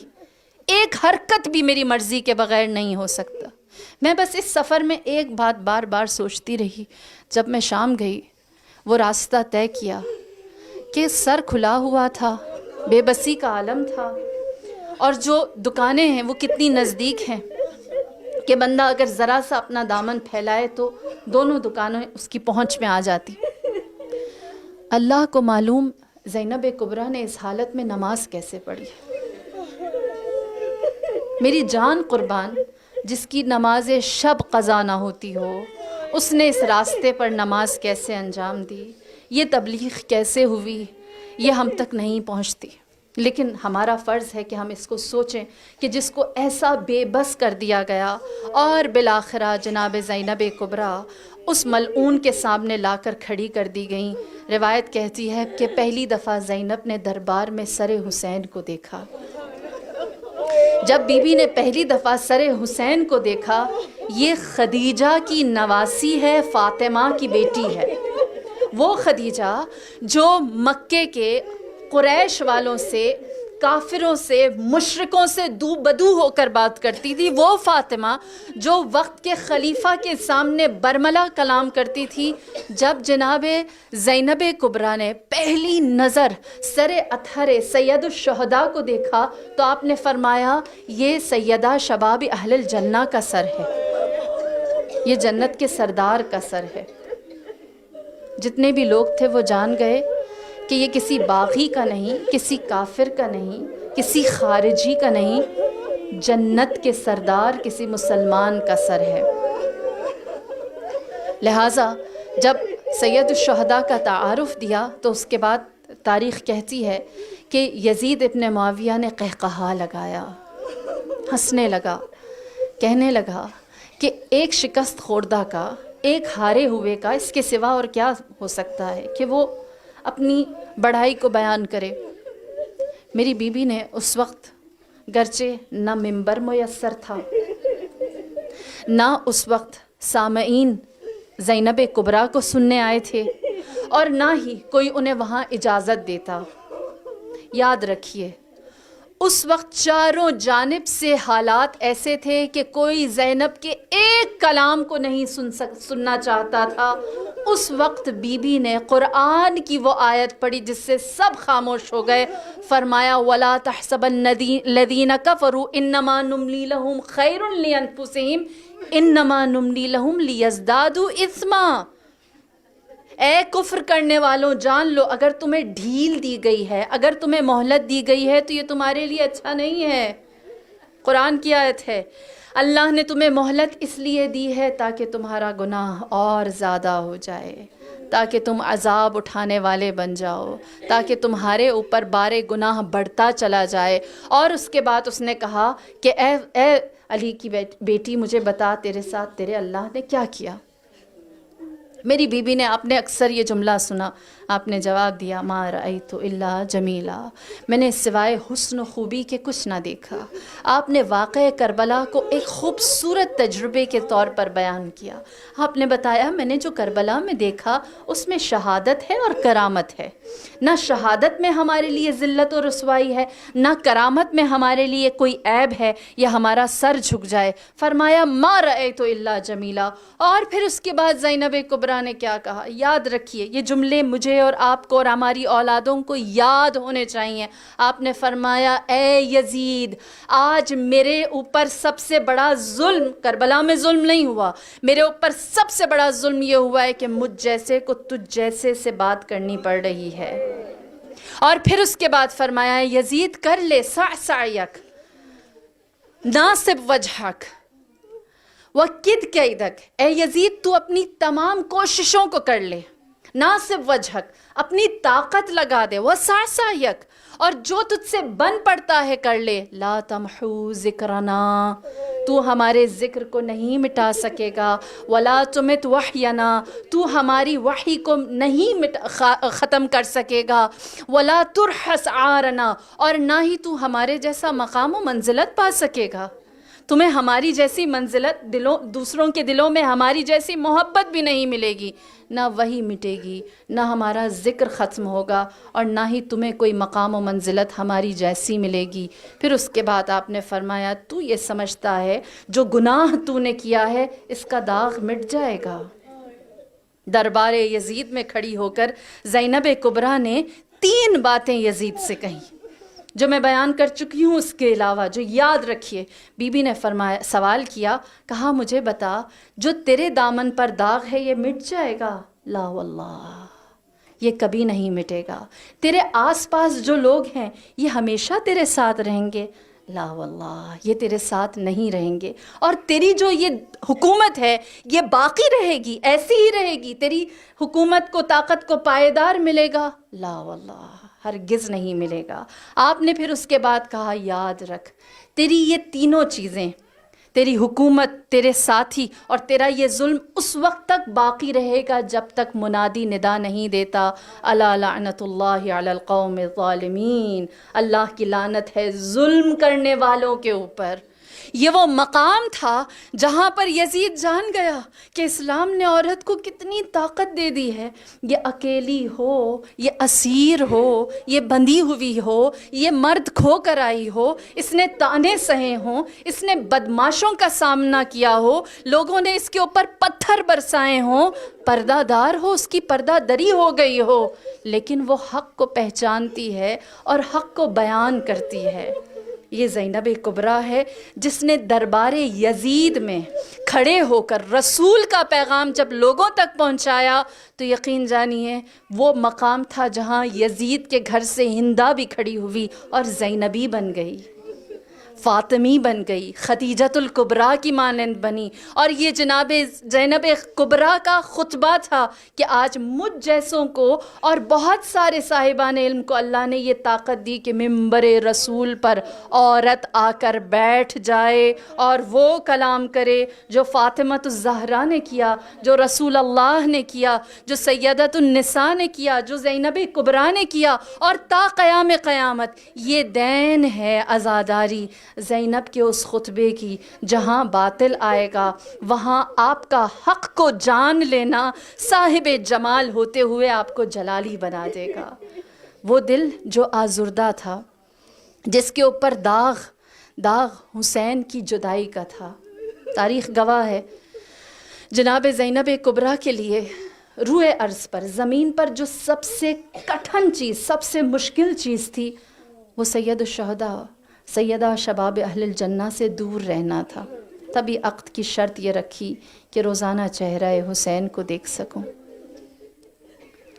ایک حرکت بھی میری مرضی کے بغیر نہیں ہو سکتا۔ میں بس اس سفر میں ایک بات بار بار سوچتی رہی، جب میں شام گئی، وہ راستہ طے کیا کہ سر کھلا ہوا تھا، بے بسی کا عالم تھا، اور جو دکانیں ہیں وہ کتنی نزدیک ہیں کہ بندہ اگر ذرا سا اپنا دامن پھیلائے تو دونوں دکانیں اس کی پہنچ میں آ جاتی۔ اللہ کو معلوم زینب کبریٰ نے اس حالت میں نماز کیسے پڑھی۔ میری جان قربان، جس کی نماز شب قضا نہ ہوتی ہو، اس نے اس راستے پر نماز کیسے انجام دی، یہ تبلیغ کیسے ہوئی، یہ ہم تک نہیں پہنچتی۔ لیکن ہمارا فرض ہے کہ ہم اس کو سوچیں کہ جس کو ایسا بے بس کر دیا گیا اور بالآخرہ جناب زینب کبریٰ اس ملعون کے سامنے لا کر کھڑی کر دی گئیں۔ روایت کہتی ہے کہ پہلی دفعہ زینب نے دربار میں سر حسین کو دیکھا۔ جب بی بی نے پہلی دفعہ سر حسین کو دیکھا، یہ خدیجہ کی نواسی ہے، فاطمہ کی بیٹی ہے، وہ خدیجہ جو مکے کے قریش والوں سے، کافروں سے، مشرکوں سے دو بدو ہو کر بات کرتی تھی، وہ فاطمہ جو وقت کے خلیفہ کے سامنے برملا کلام کرتی تھی۔ جب جناب زینب کبریٰ نے پہلی نظر سر اطہر سید الشہداء کو دیکھا تو آپ نے فرمایا یہ سیدہ شباب اہل الجنہ کا سر ہے، یہ جنت کے سردار کا سر ہے۔ جتنے بھی لوگ تھے وہ جان گئے کہ یہ کسی باغی کا نہیں، کسی کافر کا نہیں، کسی خارجی کا نہیں، جنت کے سردار کسی مسلمان کا سر ہے۔ لہٰذا جب سید الشہداء کا تعارف دیا تو اس کے بعد تاریخ کہتی ہے کہ یزید ابن معاویہ نے قہقہا لگایا، ہنسنے لگا، کہنے لگا کہ ایک شکست خوردہ کا، ایک ہارے ہوئے کا اس کے سوا اور کیا ہو سکتا ہے کہ وہ اپنی بڑائی کو بیان کرے۔ میری بیوی نے اس وقت گرچہ نہ ممبر میسر تھا، نہ اس وقت سامعین زینب کبریٰ کو سننے آئے تھے، اور نہ ہی کوئی انہیں وہاں اجازت دیتا۔ یاد رکھیے اس وقت چاروں جانب سے حالات ایسے تھے کہ کوئی زینب کے ایک کلام کو نہیں سننا چاہتا تھا۔ اس وقت بی بی نے قرآن کی وہ آیت پڑھی جس سے سب خاموش ہو گئے، فرمایا وَلَا تَحْسَبَنَّ الَّذِينَ كَفَرُوا إِنَّمَا نُمْلِي لَهُمْ خَيْرٌ لِأَنفُسِهِمْ إِنَّمَا نُمْلِي لَهُمْ لِيَزْدَادُوا إِثْمًا۔ اے کفر کرنے والوں جان لو اگر تمہیں ڈھیل دی گئی ہے، اگر تمہیں مہلت دی گئی ہے تو یہ تمہارے لیے اچھا نہیں ہے۔ قرآن کی آیت ہے، اللہ نے تمہیں مہلت اس لیے دی ہے تاکہ تمہارا گناہ اور زیادہ ہو جائے، تاکہ تم عذاب اٹھانے والے بن جاؤ، تاکہ تمہارے اوپر بار گناہ بڑھتا چلا جائے۔ اور اس کے بعد اس نے کہا کہ اے علی کی بیٹی مجھے بتا تیرے ساتھ تیرے اللہ نے کیا کیا۔ میری بیوی نے، آپ نے اکثر یہ جملہ سنا، آپ نے جواب دیا ما رأیت الا جمیلا، میں نے سوائے حسن و خوبی کے کچھ نہ دیکھا۔ آپ نے واقعہ کربلا کو ایک خوبصورت تجربے کے طور پر بیان کیا۔ آپ نے بتایا میں نے جو کربلا میں دیکھا اس میں شہادت ہے اور کرامت ہے، نہ شہادت میں ہمارے لیے ذلت و رسوائی ہے، نہ کرامت میں ہمارے لیے کوئی عیب ہے یا ہمارا سر جھک جائے۔ فرمایا ما رأیت الا جمیلا۔ اور پھر اس کے بعد زینب کبریٰ نے کیا کہا، یاد رکھیے یہ جملے مجھے اور آپ کو اور ہماری اولادوں کو یاد ہونے چاہیے۔ آپ نے فرمایا اے یزید، آج میرے اوپر سب سے بڑا ظلم، کربلا میں ظلم نہیں ہوا، میرے اوپر سب سے بڑا ظلم یہ ہوا ہے کہ مجھ جیسے کو تجھ جیسے سے بات کرنی پڑ رہی ہے۔ اور پھر اس کے بعد فرمایا یزید کر لے سعیک ناصب وجہک وَقِدْ کَیدک، اے یزید تو اپنی تمام کوششوں کو کر لے، ناصب وجہک اپنی طاقت لگا دے، وَسَعْسَعْیَک اور جو تجھ سے بن پڑتا ہے کر لے، لا تمحو ذکرنا تو ہمارے ذکر کو نہیں مٹا سکے گا، ولا تمت وحینا تو ہماری وحی کو نہیں ختم کر سکے گا، ولا ترحس عارنا اور نہ ہی تو ہمارے جیسا مقام و منزلت پا سکے گا۔ تمہیں ہماری جیسی منزلت دوسروں کے دلوں میں ہماری جیسی محبت بھی نہیں ملے گی، نہ وہی مٹے گی، نہ ہمارا ذکر ختم ہوگا، اور نہ ہی تمہیں کوئی مقام و منزلت ہماری جیسی ملے گی۔ پھر اس کے بعد آپ نے فرمایا تو یہ سمجھتا ہے جو گناہ تو نے کیا ہے اس کا داغ مٹ جائے گا۔ دربار یزید میں کھڑی ہو کر زینب کبریٰ نے 3 باتیں یزید سے کہیں جو میں بیان کر چکی ہوں، اس کے علاوہ جو یاد رکھیے۔ بی بی نے فرمایا، سوال کیا، کہا مجھے بتا جو تیرے دامن پر داغ ہے یہ مٹ جائے گا؟ لا واللہ یہ کبھی نہیں مٹے گا۔ تیرے آس پاس جو لوگ ہیں یہ ہمیشہ تیرے ساتھ رہیں گے؟ لا واللہ یہ تیرے ساتھ نہیں رہیں گے۔ اور تیری جو یہ حکومت ہے یہ باقی رہے گی، ایسی ہی رہے گی، تیری حکومت کو طاقت کو پائیدار ملے گا؟ لا واللہ ہرگز نہیں ملے گا۔ آپ نے پھر اس کے بعد کہا یاد رکھ تیری یہ تینوں چیزیں، تیری حکومت، تیرے ساتھی اور تیرا یہ ظلم اس وقت تک باقی رہے گا جب تک منادی ندا نہیں دیتا الا لعنت اللہ علی القوم الظالمین، اللہ کی لعنت ہے ظلم کرنے والوں کے اوپر۔ یہ وہ مقام تھا جہاں پر یزید جان گیا کہ اسلام نے عورت کو کتنی طاقت دے دی ہے، یہ اکیلی ہو، یہ اسیر ہو، یہ بندھی ہوئی ہو، یہ مرد کھو کر آئی ہو، اس نے تانے سہے ہوں، اس نے بدماشوں کا سامنا کیا ہو، لوگوں نے اس کے اوپر پتھر برسائے ہوں، پردہ دار ہو، اس کی پردہ دری ہو گئی ہو، لیکن وہ حق کو پہچانتی ہے اور حق کو بیان کرتی ہے۔ یہ زینب کبریٰ ہے جس نے دربار یزید میں کھڑے ہو کر رسول کا پیغام جب لوگوں تک پہنچایا تو یقین جانیے وہ مقام تھا جہاں یزید کے گھر سے ہندہ بھی کھڑی ہوئی اور زینبی بن گئی، فاطمی بن گئی، خدیجۃ الکبریٰ کی مانند بنی۔ اور یہ جناب زینب کبریٰ کا خطبہ تھا کہ آج مجھ جیسوں کو اور بہت سارے صاحبان علم کو اللہ نے یہ طاقت دی کہ ممبر رسول پر عورت آ کر بیٹھ جائے اور وہ کلام کرے جو فاطمۃ الزہرا نے کیا، جو رسول اللہ نے کیا، جو سیدۃ النساء نے کیا، جو زینب کبریٰ نے کیا، اور تا قیام قیامت یہ دین ہے عزاداری زینب کے اس خطبے کی۔ جہاں باطل آئے گا وہاں آپ کا حق کو جان لینا صاحب جمال ہوتے ہوئے آپ کو جلالی بنا دے گا۔ وہ دل جو آزردہ تھا، جس کے اوپر داغ حسین کی جدائی کا تھا، تاریخ گواہ ہے جناب زینب کبریٰ کے لیے روئے ارض پر، زمین پر جو سب سے کٹھن چیز، سب سے مشکل چیز تھی وہ سید الشہداء، سیدہ شباب اہل الجنہ سے دور رہنا تھا۔ تبھی عقد کی شرط یہ رکھی کہ روزانہ چہرہ حسین کو دیکھ سکوں۔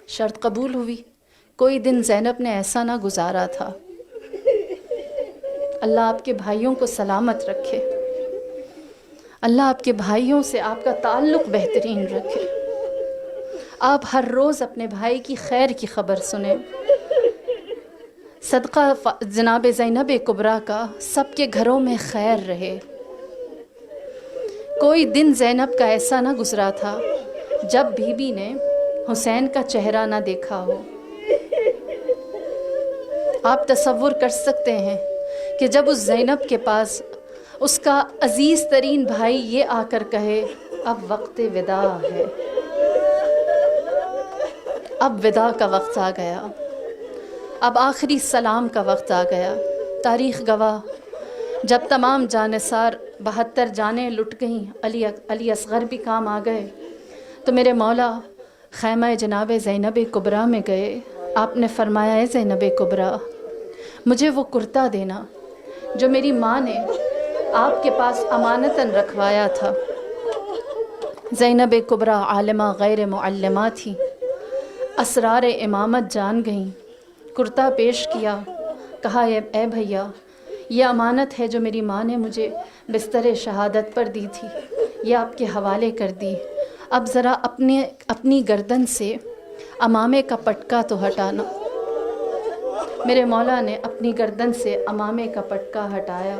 شرط قبول ہوئی۔ کوئی دن زینب نے ایسا نہ گزارا تھا۔ اللہ آپ کے بھائیوں کو سلامت رکھے، اللہ آپ کے بھائیوں سے آپ کا تعلق بہترین رکھے، آپ ہر روز اپنے بھائی کی خیر کی خبر سنیں۔ صدقہ جناب زینب کبریٰ کا سب کے گھروں میں خیر رہے۔ کوئی دن زینب کا ایسا نہ گزرا تھا جب بیوی نے حسین کا چہرہ نہ دیکھا ہو۔ آپ تصور کر سکتے ہیں کہ جب اس زینب کے پاس اس کا عزیز ترین بھائی یہ آ کر کہے اب وقت وداع ہے، اب وداع کا وقت آ گیا، اب آخری سلام کا وقت آ گیا۔ تاریخ گواہ جب تمام جانثار 72 جانیں لٹ گئیں، علی اصغر بھی کام آ گئے، تو میرے مولا خیمہ جناب زینب کبریٰ میں گئے۔ آپ نے فرمایا ہے زینب کبریٰ مجھے وہ کرتا دینا جو میری ماں نے آپ کے پاس امانتاً رکھوایا تھا۔ زینب کبریٰ عالمہ غیر معلمہ تھی، اسرار امامت جان گئیں۔ کرتا پیش کیا، کہا اے بھیا یہ امانت ہے جو میری ماں نے مجھے بستر شہادت پر دی تھی، یہ آپ کے حوالے کر دی۔ اب ذرا اپنی گردن سے امامے کا پٹکا تو ہٹانا۔ میرے مولا نے اپنی گردن سے امامے کا پٹکا ہٹایا۔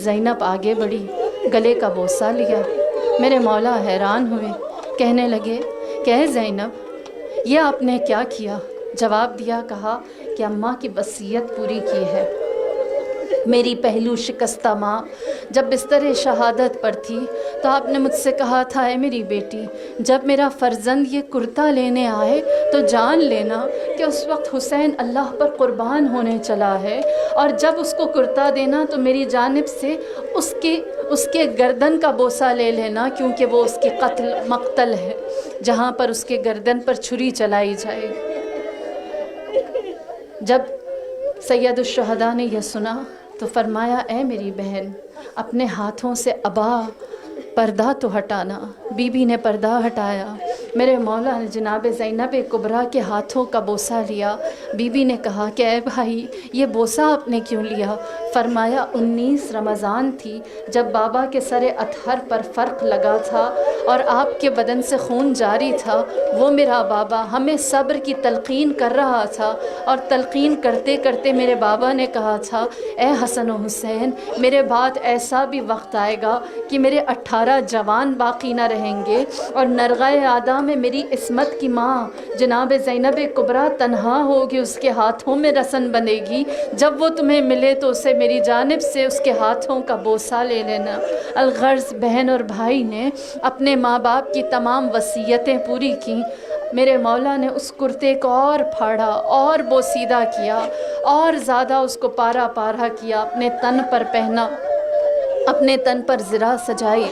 زینب آگے بڑھی، گلے کا بوسہ لیا۔ میرے مولا حیران ہوئے، کہنے لگے کہ اے زینب یہ آپ نے کیا کیا؟ جواب دیا، کہا کہ اماں کی وصیت پوری کی ہے۔ میری پہلو شکستہ ماں جب بستر شہادت پر تھی تو آپ نے مجھ سے کہا تھا اے میری بیٹی جب میرا فرزند یہ کرتا لینے آئے تو جان لینا کہ اس وقت حسین اللہ پر قربان ہونے چلا ہے، اور جب اس کو کرتا دینا تو میری جانب سے اس کے گردن کا بوسہ لے لینا، کیونکہ وہ اس کی مقتل ہے جہاں پر اس کے گردن پر چھری چلائی جائے۔ جب سید الشہداء نے یہ سنا تو فرمایا اے میری بہن اپنے ہاتھوں سے ابا پردہ تو ہٹانا۔ بی بی نے پردہ ہٹایا۔ میرے مولا نے جناب زینب کبریٰ کے ہاتھوں کا بوسہ لیا۔ بی بی نے کہا کہ اے بھائی یہ بوسہ آپ نے کیوں لیا؟ فرمایا 19 رمضان تھی جب بابا کے سر اطہر پر فرق لگا تھا اور آپ کے بدن سے خون جاری تھا، وہ میرا بابا ہمیں صبر کی تلقین کر رہا تھا، اور تلقین کرتے کرتے میرے بابا نے کہا تھا اے حسن و حسین، میرے بعد ایسا بھی وقت آئے گا کہ میرے 18 جوان باقی نہ رہیں گے، اور نرغۂ آدھا میں میری عصمت کی ماں جناب زینب کبریٰ تنہا ہوگی، اس کے ہاتھوں میں رسن بنے گی، جب وہ تمہیں ملے تو اسے میری جانب سے اس کے ہاتھوں کا بوسہ لے لینا۔ الغرض بہن اور بھائی نے اپنے ماں باپ کی تمام وصیتیں پوری کیں۔ میرے مولا نے اس کرتے کو اور پھاڑا اور بوسیدہ کیا، اور زیادہ اس کو پارا پارا کیا، اپنے تن پر پہنا، اپنے تن پر زرہ سجائی،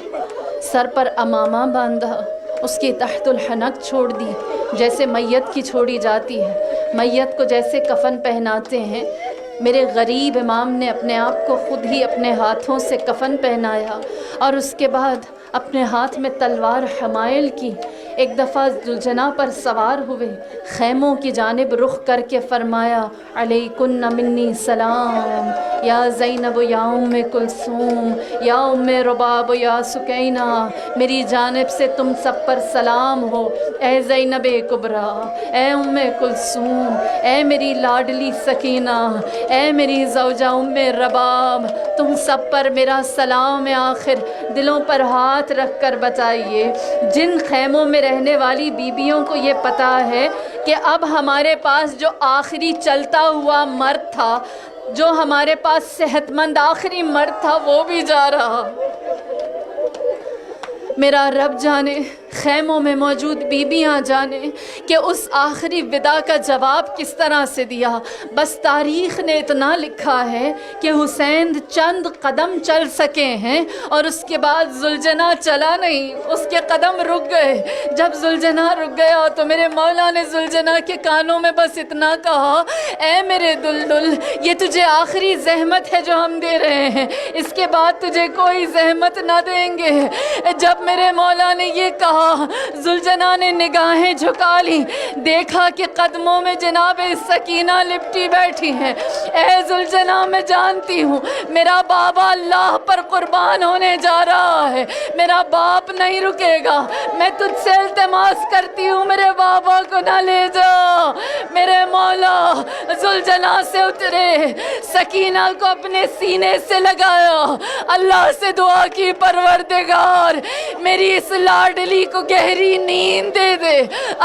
سر پر امامہ باندھا، اس کی تحت الحنک چھوڑ دی جیسے میت کی چھوڑی جاتی ہے، میت کو جیسے کفن پہناتے ہیں۔ میرے غریب امام نے اپنے آپ کو خود ہی اپنے ہاتھوں سے کفن پہنایا، اور اس کے بعد اپنے ہاتھ میں تلوار حمائل کی، ایک دفعہ ذوالجناح پر سوار ہوئے، خیموں کی جانب رخ کر کے فرمایا علیکن منی سلام یا زینب یا ام کلثوم یا ام رباب یا سکینہ، میری جانب سے تم سب پر سلام ہو، اے زینب کبریٰ، اے ام کلثوم، اے میری لاڈلی سکینہ، اے میری زوجہ ام رباب، تم سب پر میرا سلام آخر دلوں پر ہاتھ رکھ کر بتائیے۔ جن خیموں میں رہنے والی بیویوں کو یہ پتہ ہے کہ اب ہمارے پاس جو آخری چلتا ہوا مرد تھا، جو ہمارے پاس صحت مند آخری مرد تھا، وہ بھی جا رہا، میرا رب جانے، خیموں میں موجود بیبیاں جانے کہ اس آخری وداع کا جواب کس طرح سے دیا۔ بس تاریخ نے اتنا لکھا ہے کہ حسین چند قدم چل سکے ہیں، اور اس کے بعد ذوالجناح چلا نہیں، اس کے قدم رک گئے۔ جب ذوالجناح رک گیا تو میرے مولا نے ذوالجناح کے کانوں میں بس اتنا کہا اے میرے دلدل، یہ تجھے آخری زحمت ہے جو ہم دے رہے ہیں، اس کے بعد تجھے کوئی زحمت نہ دیں گے۔ جب میرے مولا نے یہ کہا، ذوالجناح نے نگاہیں جھکا لی، دیکھا کہ قدموں میں جناب سکینہ لپٹی بیٹھی ہیں۔ اے ذوالجناح، میں جانتی ہوں میرا بابا اللہ پر قربان ہونے جا رہا ہے، میرا باپ نہیں رکے گا، میں تجھ سے التماس کرتی ہوں میرے بابا کو نہ لے جا۔ میرے مولا ذوالجناح سے اترے، سکینہ کو اپنے سینے سے لگایا، اللہ سے دعا کی پروردگار میری اس لاڈلی کو گہری نیند دے دے۔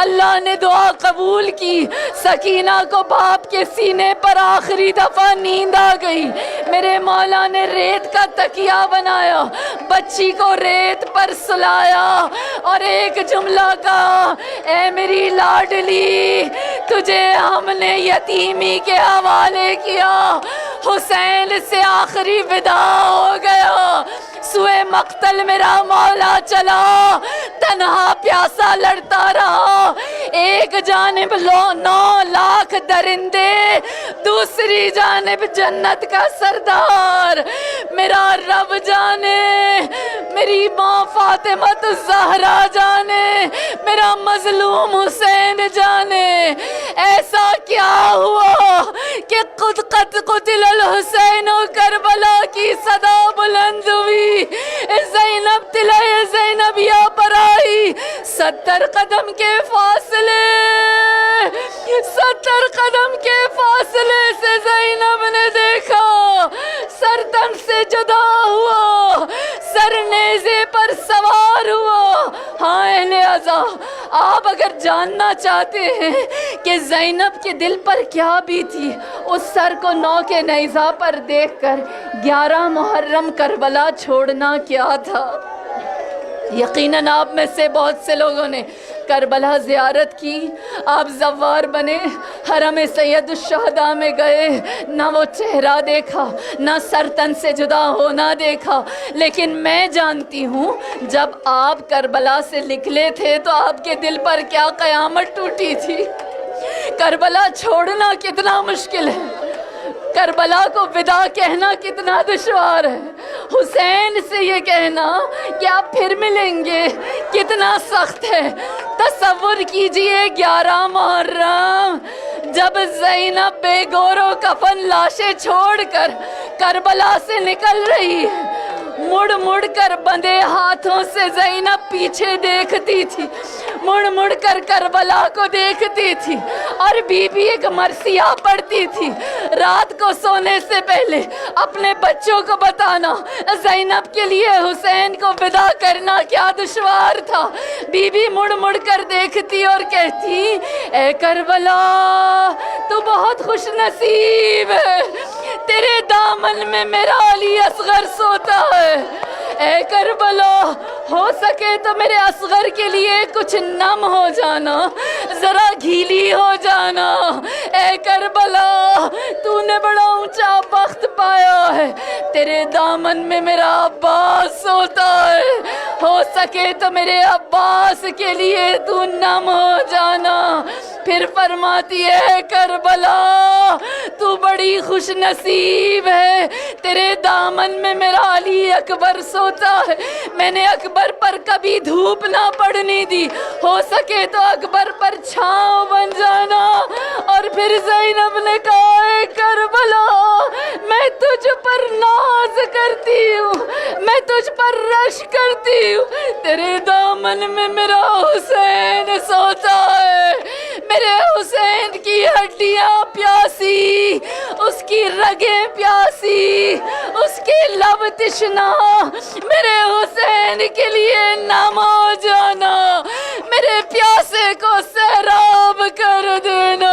اللہ نے دعا قبول کی، سکینہ کو باپ کے سینے پر آخری دفعہ نیند آ گئی۔ میرے مولا نے ریت کا تکیہ بنایا، بچی کو ریت پر سلایا، اور ایک جملہ کہا اے میری لاڈلی، تجھے ہم نے یتیمی کے حوالے کیا، حسین سے آخری وداع ہو گیا۔ سوئے مقتل میرا مولا چلا، تنہا پیاسا لڑتا رہا، ایک جانب 9 لاکھ درندے، دوسری جانب جنت کا سردار۔ میرا رب جانے، میری ماں فاطمہ الزہرا جانے، میرا مظلوم حسین جانے، ایسا کیا ہوا کہ قتل الحسین کربلا کی صدا بلند ہوئی، زینب طلعہ زینبیہ پر آئی، 70 قدم کے فاصلے، 70 قدم کے فاصلے سے زینب نے دیکھا، سر تن سے جدا ہوا، سر نیزے پر سوار ہوا۔ ہاں اہل عزا، آپ اگر جاننا چاہتے ہیں کہ زینب کے دل پر کیا بھی تھی، اس سر کو نو کے نیزہ پر دیکھ کر 11 محرم کربلا چھوڑنا کیا تھا۔ یقیناً آپ میں سے بہت سے لوگوں نے کربلا زیارت کی، آپ زوار بنے، حرم سید الشہداء میں گئے، نہ وہ چہرہ دیکھا، نہ سر تن سے جدا ہونا دیکھا، لیکن میں جانتی ہوں جب آپ کربلا سے نکلے تھے تو آپ کے دل پر کیا قیامت ٹوٹی تھی۔ کربلا چھوڑنا کتنا مشکل ہے، کربلا کو وداع کہنا کتنا دشوار ہے، حسین سے یہ کہنا کہ آپ پھر ملیں گے کتنا سخت ہے۔ تصور کیجئے 11 محرم جب زینب بے گورو کفن لاشیں چھوڑ کر کربلا سے نکل رہی ہے، مڑ مڑ کر بندے ہاتھوں سے زینب پیچھے دیکھتی تھی، مڑ مڑ کر کربلا کو دیکھتی تھی، اور بی بی ایک مرثیہ پڑھتی تھی، رات کو سونے سے پہلے اپنے بچوں کو بتانا زینب کے لیے حسین کو ودا کرنا کیا دشوار تھا۔ بی بی مڑ مڑ کر دیکھتی اور کہتی اے کربلا تو بہت خوش نصیب ہے، تیرے دامن میں میرا علی اصغر سوتا ہے۔ اے کربلا ہو سکے تو میرے اصغر کے لیے کچھ نم ہو جانا، ذرا گھیلی ہو جانا۔ اے کربلا تو نے بڑا اونچا بخت پایا ہے، تیرے دامن میں میرا عباس سوتا ہے، ہو سکے تو میرے عباس کے لیے تو نم ہو جانا۔ پھر فرماتی ہے کربلا تو بڑی خوش نصیب ہے، تیرے دامن میں میرا علی اکبر سوتا ہے، میں نے اکبر پر کبھی دھوپ نہ پڑنے دی، ہو سکے تو اکبر پر چھاؤں بن جانا۔ اور پھر زینب نے کہا اے کربلا میں تجھ پر ناز کرتی ہوں، میں تجھ پر رش کرتی ہوں، تیرے دامن میں میرا حسین سوتا ہے، میرے حسین کی ہڈیاں پیاسی، اس کی رگیں پیاسی، اس کے لب تشنا، میرے حسین کے لیے نم ہو جانا، میرے پیاسے کو سیراب کر دینا۔